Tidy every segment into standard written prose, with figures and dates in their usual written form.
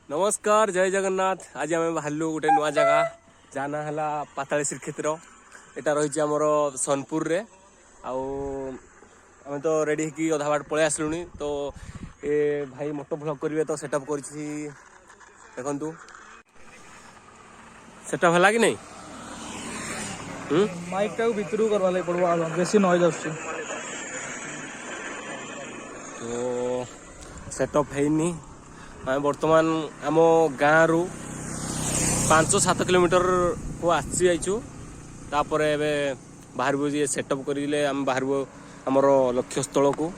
नमस्कार जय जगन्नाथ। आज आम बाहर गोटे नुआ जगह जाना है पाताली श्रीक्षेत्र। यहाँ रही आमर सोनपुर रे आम तो रेडी होगी अधा बाट पलि आसलुनी। तो ए भाई मोटो ब्लॉग करेंगे तो सेटअप कर देखु सेटअप है कि नहीं। माइक टाइम भितर करवा लगे पड़वा बेसी नॉइज आछी तो सेटअप है बर्तमान आम गाँ रु 5-7 किलोमीटर को आसी जाइछु। तापर एबे बाहर ये सेटअप करिले आम बाहर हमर लक्ष्य स्थल को।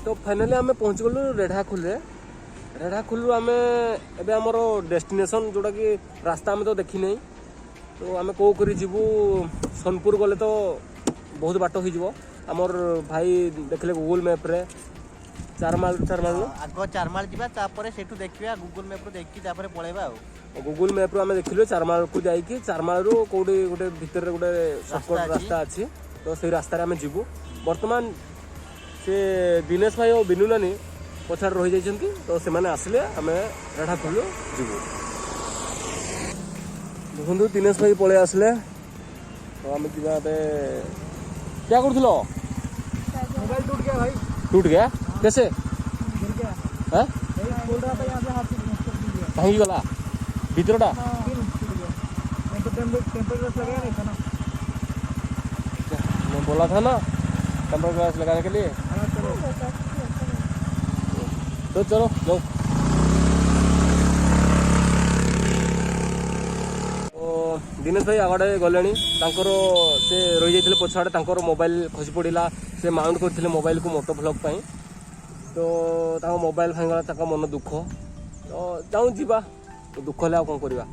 तो फाइनाली आम पहुँच गलु रेढ़ाखोल। रेढ़ाखोल आम एबे हमर डेस्टिनेशन जोटा कि रास्ता आम तो देखी नहीं। तो आम कौ कर जीवु सोनपुर गले तो बहुत बाट हो आमर भाई देखले गूगल मैप रे चारमाल आग चारमाल जीवा तापर सेठू देखिया गूगल मैप रो देखि तापर पळेबा आ गूगल मैप रो आम देखिलु चारमाल को जाइकी चारमाल रो कोडी गोटे भीतर गोटे शॉर्टकट रास्ता अछि। तो सेही रास्ता रे आम जीवु। वर्तमान से दिनेश भाई और बिनु नानी पछाड़ रही जाइछन्ती। तो से माने आसले आम रेढ़ाखोल जीवु। देखु दिनेश भाई पळे आसले। तो आम जीवा क्या करथुलो। मोबाइल टूट गया भाई। टूट गया कैसे गिर गया हैं बोल रहा था यहाँ पे हाथ से भांगी गला भीतरटा। टूट गया मैं तो टेम्पर ग्लास लगाया नहीं था ना। मैं बोला था ना टेम्पर ग्लास लगाने के लिए। हाँ चलो तो चलो जाओ। तो दिनेश भाई आगड़े गले से रही जाते पछाड़े मोबाइल खसी पड़ा। से माउंट करते मोबाइल को मोटो ब्लॉग पाई। तो मोबाइल भांगला मन दुख। तो जाऊँ जीवा दुख है कौन करवा।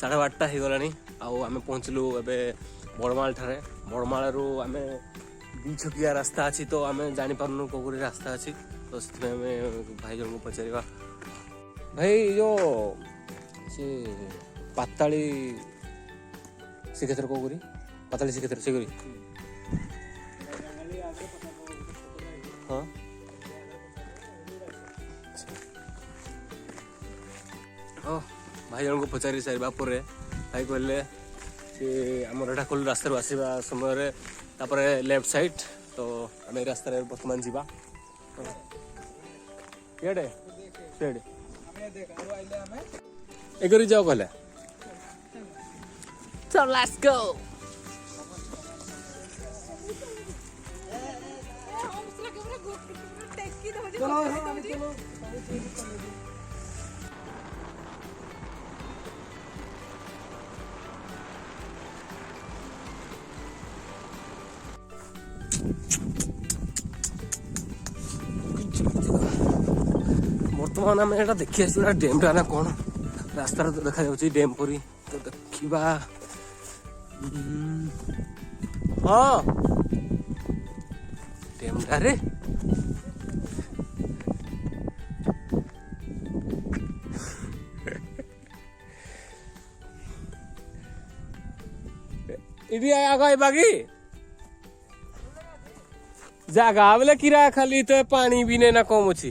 12:30 ହେଇଗଲାଣି ଆଉ ଆମେ ପହଞ୍ଚିଲୁ ଏବେ ବଡ଼ମାଳ ଠାରେ। ବଡ଼ମାଳରୁ ଆମେ 2 ଛକିଆ ରାସ୍ତା ଅଛି ତ ଆମେ ଜାଣିପାରୁନୁ କୋଉଠି ରାସ୍ତା ଅଛି ତ ସେଥିପାଇଁ ଆମେ ଭାଇ ଜଣଙ୍କୁ ପଚାରିବା। ଭାଇ ଯୋଉ ସେ ପାତାଳି ଶ୍ରୀକ୍ଷେତ୍ର କୋଉଠି? ପାତାଳି ଶ୍ରୀକ୍ଷେତ୍ର ସେ କରି ହଁ ହଁ ଭାଇ ଜଣଙ୍କୁ ପଚାରି ସାରିବା ପରେ ଭାଇ କହିଲେ ସେ ଆମର ରେଢାଖୋଲ ରାସ୍ତାରୁ ଆସିବା ସମୟରେ ତାପରେ ଲେଫ୍ଟ ସାଇଡ୍ ତ ଆମେ ଏଇ ରାସ୍ତାରେ ବର୍ତ୍ତମାନ ଯିବା। ଇଆଡ଼େ ସିଆଡ଼େ ଏଗରି ଯାଅ କହିଲେ So let's go. ବର୍ତ୍ତମାନ ଆମେ ଏଇଟା ଦେଖି ଆସିଛୁ ଏଇଟା ଡ୍ୟାମ୍ଟା ନା କ'ଣ ରାସ୍ତାରେ ତ ଦେଖାଯାଉଛି ଡ୍ୟାମ୍ ପରି ତ ଦେଖିବା। ହଁ ଡ୍ୟାମ୍ଟାରେ ଏଠି ଆଗ ଆଇବା କି ଜାଗା ବେଲେ କିରା ଖାଲି ତ ପାଣି ବି ନେଇ ନା କମ୍ ଅଛି।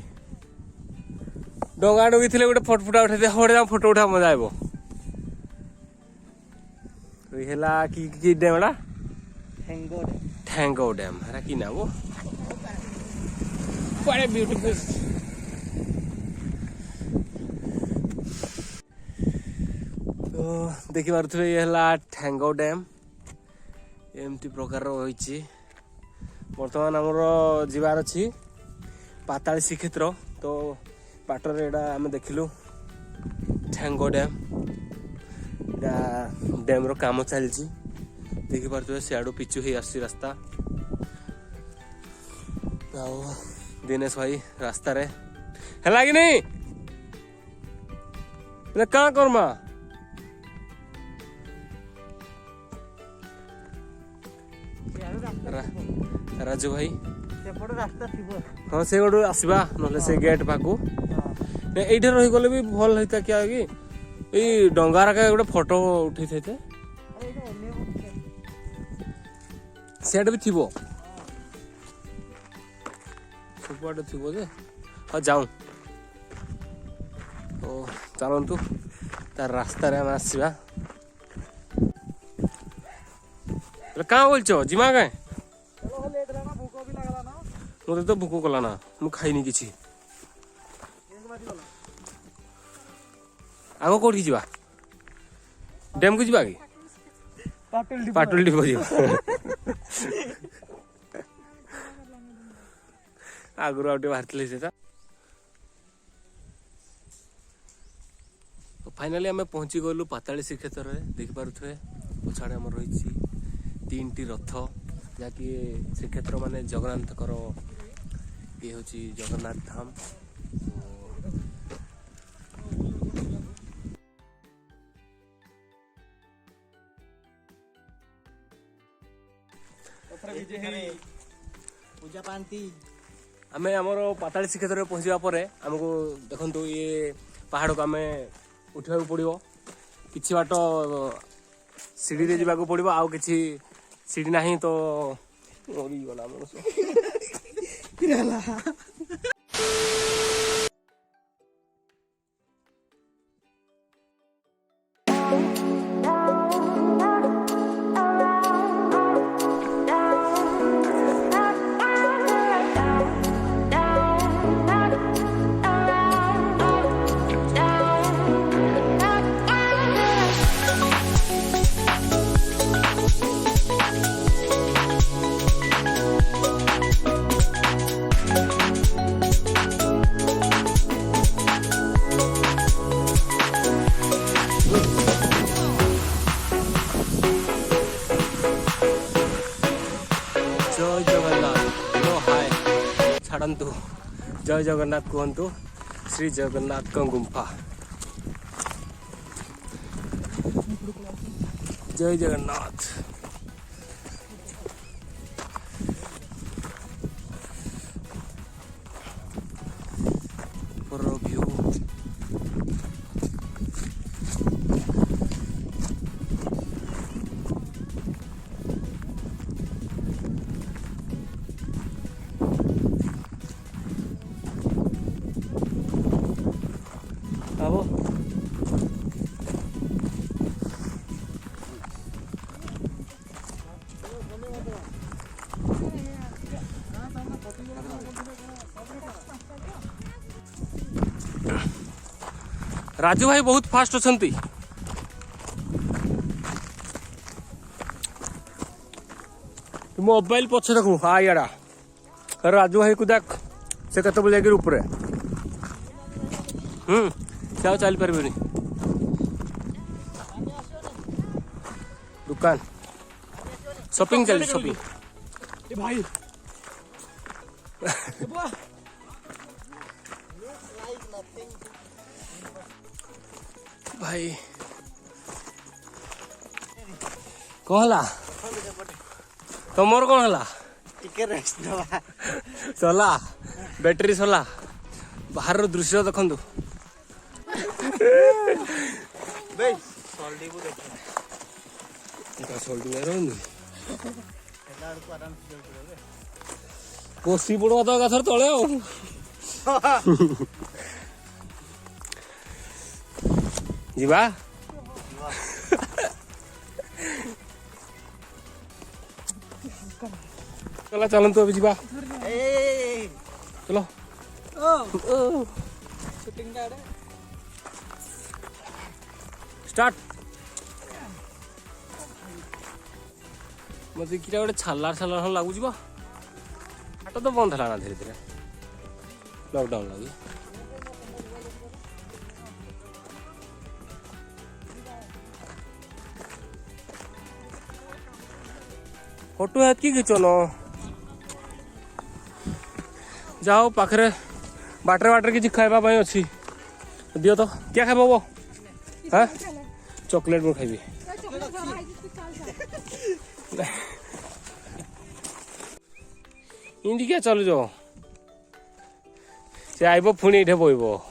ଡଙ୍ଗା ଡଙ୍ଗି ଥିଲେ ଗୋଟେ ଫଟୋ ଉଠେଇ ହଡ଼େ ଫଟୋ ଉଠା ମଜା ଆଇବ। ହେଲା କି ଡ୍ୟାମ୍ ଏଟା ଠେଙ୍ଗୋ ଡ୍ୟାମ୍ ହେରା କି ନା କୁଆଡ଼େ ବ୍ୟୁଟିଫୁଲ୍। ତ ଦେଖିପାରୁଥିବେ ଇଏ ହେଲା ଠେଙ୍ଗୋ ଡ୍ୟାମ୍ ଏମିତି ପ୍ରକାର ରହିଛି। ବର୍ତ୍ତମାନ ଆମର ଯିବାର ଅଛି ପାତାଳି ଶ୍ରୀକ୍ଷେତ୍ର ତ ବାଟରେ ଏଇଟା ଆମେ ଦେଖିଲୁ ଠେଙ୍ଗୋ ଡ୍ୟାମ୍। ଏଇଟା ଡ୍ୟାମ୍ର କାମ ଚାଲିଛି ଦେଖିପାରୁଥିବେ ସିଆଡ଼ୁ ପିଚୁ ହେଇ ଆସୁଛି ରାସ୍ତା। ଆଉ ଦିନେଶ ଭାଇ ରାସ୍ତାରେ ହେଲା କି ନାଇଁ କାଁ କର୍ମା ରାଜୁ ଭାଇ ହଁ ସେ ଗୋଟେ ଆସିବା ନହେଲେ ସେ ଗେଟ୍ ପାଖକୁ ଏଇଠି ରହିଗଲେ ବି ଭଲ ହେଇତା କିଆ କି ଏଇ ଡଙ୍ଗାର ଗୋଟେ ଫଟୋ ଉଠେଇଥାଏ ସିଆଡ଼େ ବି ଥିବ ସବୁଆଡ଼େ ଥିବ ଯେ ହଁ ଯାଉ ଓ ଚାଲନ୍ତୁ ତାର ରାସ୍ତାରେ ଆମେ ଆସିବା। କାଁ ବୋଲଛ ଯିମା କାଁ ମୋତେ ତ ଭୋକ କଲା ନା ମୁଁ ଖାଇନି କିଛି। ଆଗ କୋଉଠିକି ଯିବା ଡ୍ୟାମ୍କୁ ଯିବା କି ପାଟୁଲ ଡିପୋ ଯିବା ଆଗରୁ ଆଉ ଟିକେ ବାହାରିଥିଲେ ସେଟା। ଫାଇନାଲି ଆମେ ପହଞ୍ଚି ଗଲୁ ପାତାଳି ଶ୍ରୀକ୍ଷେତ୍ରରେ। ଦେଖିପାରୁଥିବେ ପଛଆଡ଼େ ଆମର ରହିଛି 3ଟି ରଥ ଯାହାକି ଶ୍ରୀକ୍ଷେତ୍ର ମାନେ ଜଗନ୍ନାଥଙ୍କର ଇଏ ହେଉଛି ଜଗନ୍ନାଥ ଧାମ। ପୂଜା ପାଆନ୍ତି। ଆମେ ଆମର ପାତାଳି ଶ୍ରୀକ୍ଷେତ୍ରରେ ପହଞ୍ଚିବା ପରେ ଆମକୁ ଦେଖନ୍ତୁ ଇଏ ପାହାଡ଼କୁ ଆମେ ଉଠିବାକୁ ପଡ଼ିବ। କିଛି ବାଟ ସିଡ଼ିରେ ଯିବାକୁ ପଡ଼ିବ ଆଉ କିଛି ସିଡ଼ି ନାହିଁ ତ ମରିଗଲା ମଣିଷ। ଜୟ ଜଗନ୍ନାଥ ହାଏ ଛାଡ଼ନ୍ତୁ ଜୟ ଜଗନ୍ନାଥ କୁହନ୍ତୁ ଶ୍ରୀ ଜଗନ୍ନାଥଙ୍କ ଗୁମ୍ଫା। जय जगन्नाथ। व्यू आबो राजू भाई बहुत फास्ट अछंती। मोबाइल पछे देखू हाँ याडा राजू भाई को देख से कत बोले कि ऊपर क्या चल पारे दुकान शॉपिंग चल शॉपिंग भाई भाई कौन हला तुमर कौन हला टिके रेस्ट दवा चला बैटरी चला बाहर दृश्य देखु बे सोल्डी को देखो आराम से कोसी पड़वा तो गथर तले जीवा चला चलतु अभी जीवा चलो स्टार्ट मत कि गोटे छालार छालार लगुच हाट तो बंद है ना धीरे धीरे लॉकडाउन लगी फोटो है कि खींचन जाओ पाखे बाटर बाटर किसी खाइबा अच्छी दियो तो क्या खाइब वो हाँ चॉकलेट मैं खाइबी इनकी क्या चलु जो से आइब पुणी ये बोब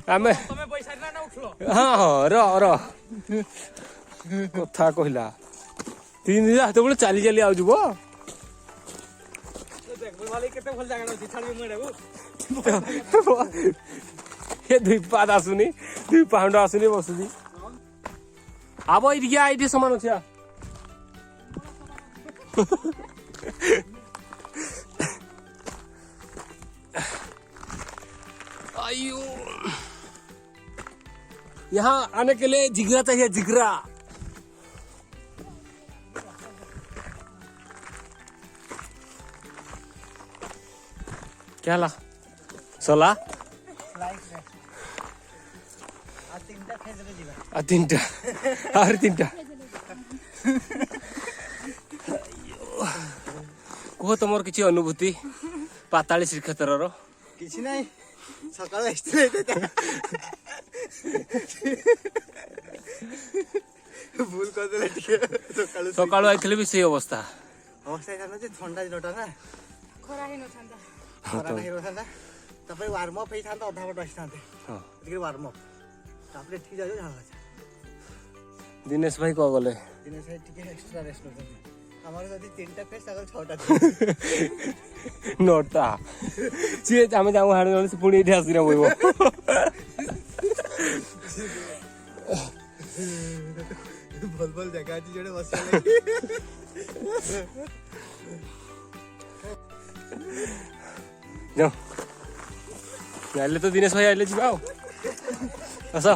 आम हाँ हाँ रथा कहला 3 दिन हाथ बोले चली चली आउज ये 2 पाद आसुनी 2 पाउंड आसुनी बसुची आब ये सामान अच्छे आयु यहाँ आने के लिए जिगरा चाहिए जिगरा क्या ला सोला तीनटा और 3टा कह तुम किसी अनुभूति पाताली श्रीक्षेत्र किसी नहीं सकाळ भूल कर सकाळ आई भी से अवस्था थंडा दिनटा ना खरा ही नथांदा तापर वार्म अप हेइथांदा अधा बट आसिथांते हां एतिके वार्म अप तापर ठीक जाजो झाला दिनेश भाई को गले दिनेश भाई टिके एक्स्ट्रा रेस्ट करते हमारे जदी 3टा फेस सकाळ 6टा नोटा सी आमे जाऊ हाड जण से पुणी इथे आसीना बोइबो बोल बोल जगह जी जोड़े बस जाओ आइले तो दिनेश भाई आइले जीवा आस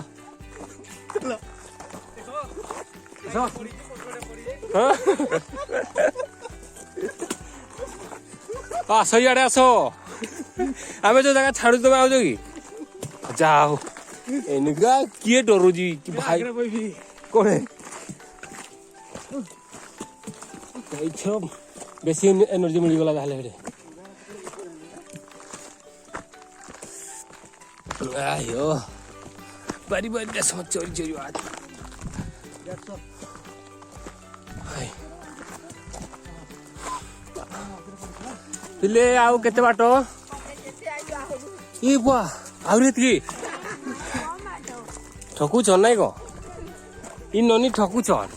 आस इे आस आम जो जगह छाड़ू तुम आज कि जाओ एनिका किए डरुजी कि भाई कौन बेसी एनर्जी मिलगला ताले आयो बारी बारी चोरी चोरी बात ପିଲେ ଆଉ କେତେ ବାଟ ଇ ବୁଆ ଆହୁରି ଏତିକି ଠକୁଛନ୍ ନାଇଁ କ ଇ ନନି ଠକୁଛନ୍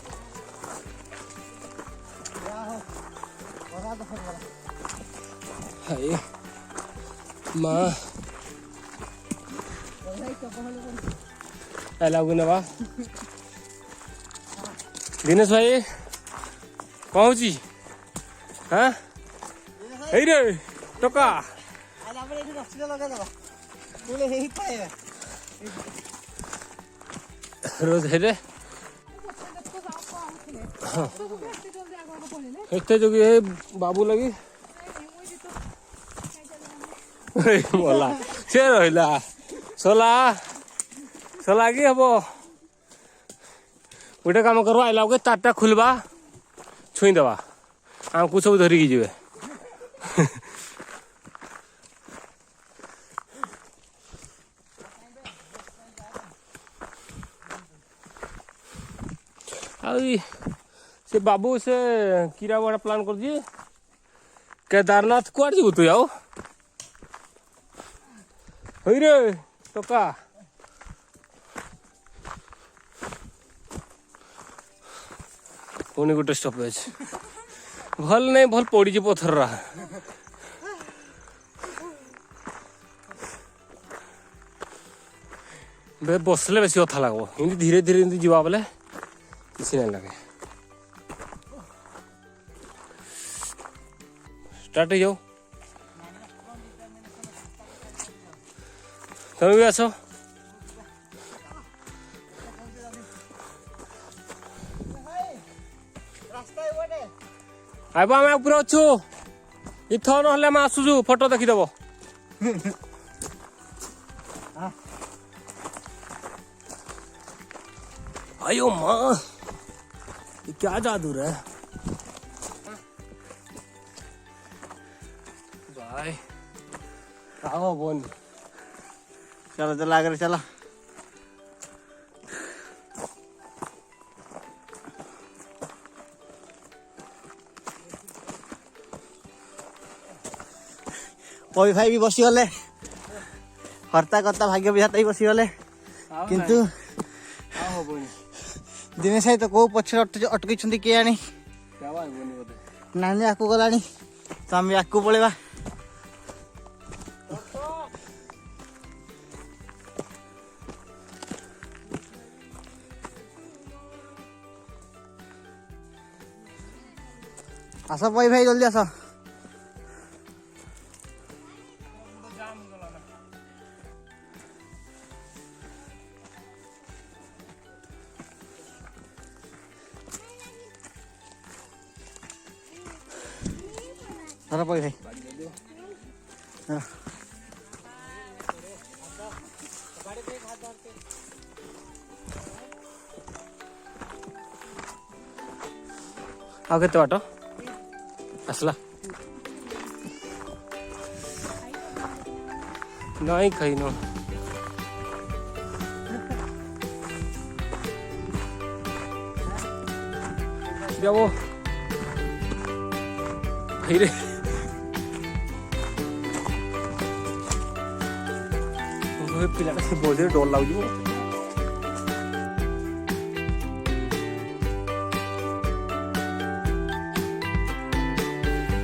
ହାଏ ମା ଲାଗୁ ନେବା ଦିନେଶ ଭାଇ କଣ ହଉଛି ହଁ ହେଇରେ ଟକା ରୋଜ ହେଇରେ ଏତେ ଯୋଗୀ ଏ ବାବୁ ଲାଗି ମଲା ସେ ରହିଲା ସଲା ସଲା କି ହବ ଗୋଟେ କାମ କର ଆଇଲା ବେଳକୁ ତାରଟା ଖୋଲବା ଛୁଇଁଦେବା ଆମକୁ ସବୁ ଧରିକି ଯିବେ ଆଉ ସେ ବାବୁ ସେ କିରା ଗୋଟେ ପ୍ଲାନ୍ କରୁଛି କେଦାରନାଥ କୁଆଡ଼େ ଯିବୁ ତୁ ଆଉ ହେଇରେ ଟକା ପୁଣି ଗୋଟେ ଷ୍ଟପେଜ ଭଲ ନାଇଁ ଭଲ ପଡ଼ିଛି ପଥରରା ବସିଲେ ବେଶୀ କଥା ଲାଗବ ଏମିତି ଧୀରେ ଧୀରେ ଏମିତି ଯିବା ବେଲେ କିଛି ନାଇଁ ଲାଗେ ଷ୍ଟାର୍ଟ ହେଇଯାଉ ତମେ ବି ଆସ ଆଇବ ଆମେ ଉପରେ ଅଛୁ ଇଥର ନହେଲେ ଆମେ ଆସୁଛୁ ଫଟୋ ଦେଖିଦେବ ଆୟୋ ମା क्या जादू है भाई आओ बोन चलो चलो आगे चलो कोई भाई भी बसी गले हरता करता भाग्य विधाता ही बसी गले किंतु आओ बोन दिने साई तो को पछर अटकी छंदी के आनी क्या भाई बोन बोले नानी आकु गलानी तो हम आकु पळेबा आसो भाई भाई जल्दी आसो चलो भाई भाई ଆଉ କେତେ ବାଟ ଆସିଲା ନାଇଁ ଖାଇନ যাব ଭାଇରେ ପିଲାଟା ସେ ବସିରେ ଡର ଲାଗୁଛି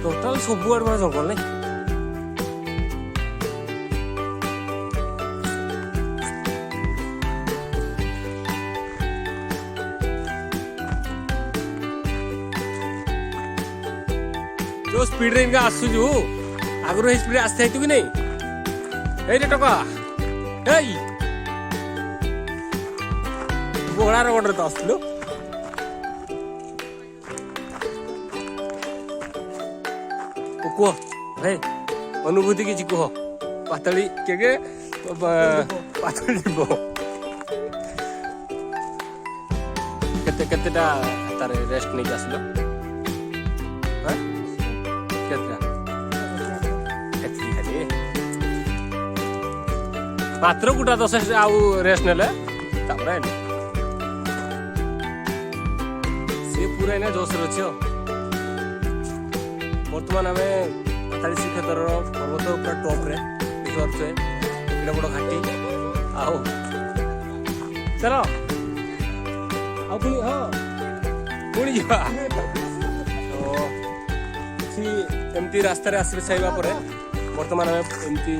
ଟୋଟାଲ ସବୁଆଡେ ମାନେ ଜଙ୍ଗଲ ନାଇଁ जो स्पीड रे इनका आसुजु आगु हे स्पीड आस्ते कि नहीं ए रे टका एई बोळा रे ऑर्डर तो आसलो को भाई अनुभूति की को पातली के पातली बो केते केतेटा तारे रेस्ट नहीं आसलो हां केतेटा एथि खाली मात्र गुटा 10 आउ रेस्ट नेले तापरे से पूरा ने जोश रछियो वर्तमान हमें पाताली श्रीक्षेत्र पर्वत पूरा टॉप रे देखिए एडे बड़ घाटी आओ चलो ଆଉ ପୁଣି ହଁ ପୁଣି ଯିବା ତ କିଛି ଏମିତି ରାସ୍ତାରେ ଆସିବେ ସାଇବା ପରେ ବର୍ତ୍ତମାନ ଆମେ ଏମିତି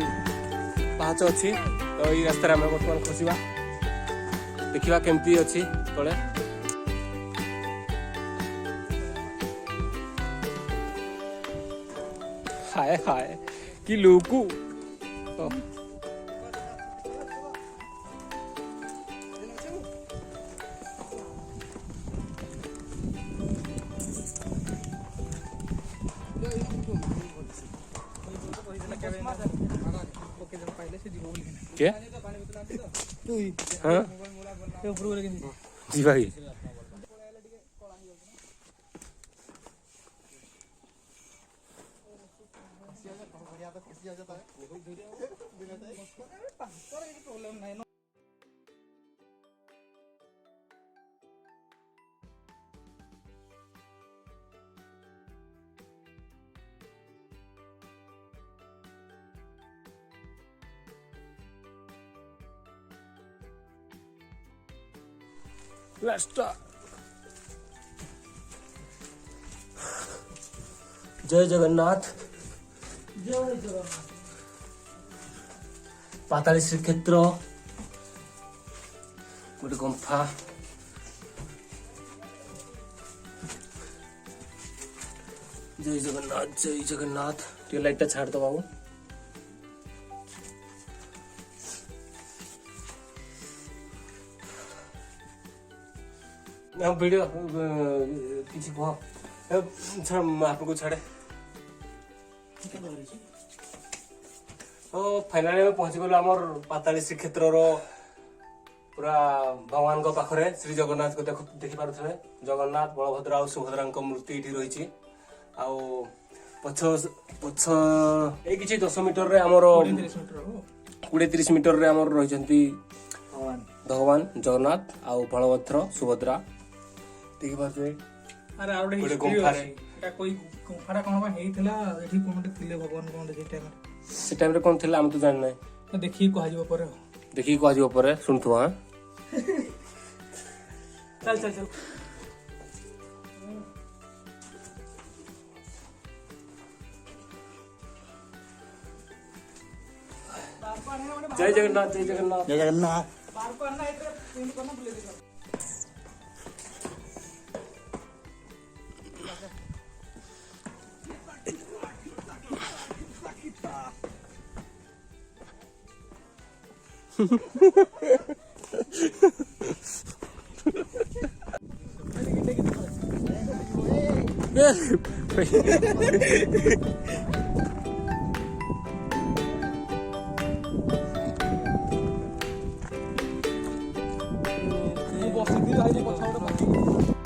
ପାହାଚ ଅଛି ତ ଏଇ ରାସ୍ତାରେ ଆମେ ବର୍ତ୍ତମାନ ଖସିବା ଦେଖିବା କେମିତି ଅଛି ତଳେ हाय हाय कि लोकू क्या हाँ जी भाई Let's start. जय जगन्नाथ पाताली श्रीक्षेत्र गोटे गुंफा जय जगन्नाथ टे लाइट छाड़ दो बाबू वीडियो किसी आपको छाड़े तो फाइनाली में पहुंची गलु आमर पाताली श्रीक्षेत्र पूरा भगवान पाखरे श्री जगन्नाथ को देखी पारे जगन्नाथ बलभद्र आ सुभद्रा मूर्ति ये रही पछ पछ ये किसी 10 मीटर रे आमर 20-30 मीटर रे आमर रही भगवान जगन्नाथ आ बलभद्र सुभद्रा देखी पारे अरे आउट गोटे गुंफारे कोई गुंफारा कोन बा हेइथिला एठी कोनटे थिले भगवान कोन से टाइम रे कोन थिला हम तो जान नै देखि को आजो पर देखि को आजो पर सुनथु हां चल चल चल जय जगन्नाथ जय जगन्नाथ जय जगन्नाथ बार को अन्ना इतरे प्रिंट करना भूले दे बसी थी आई पछा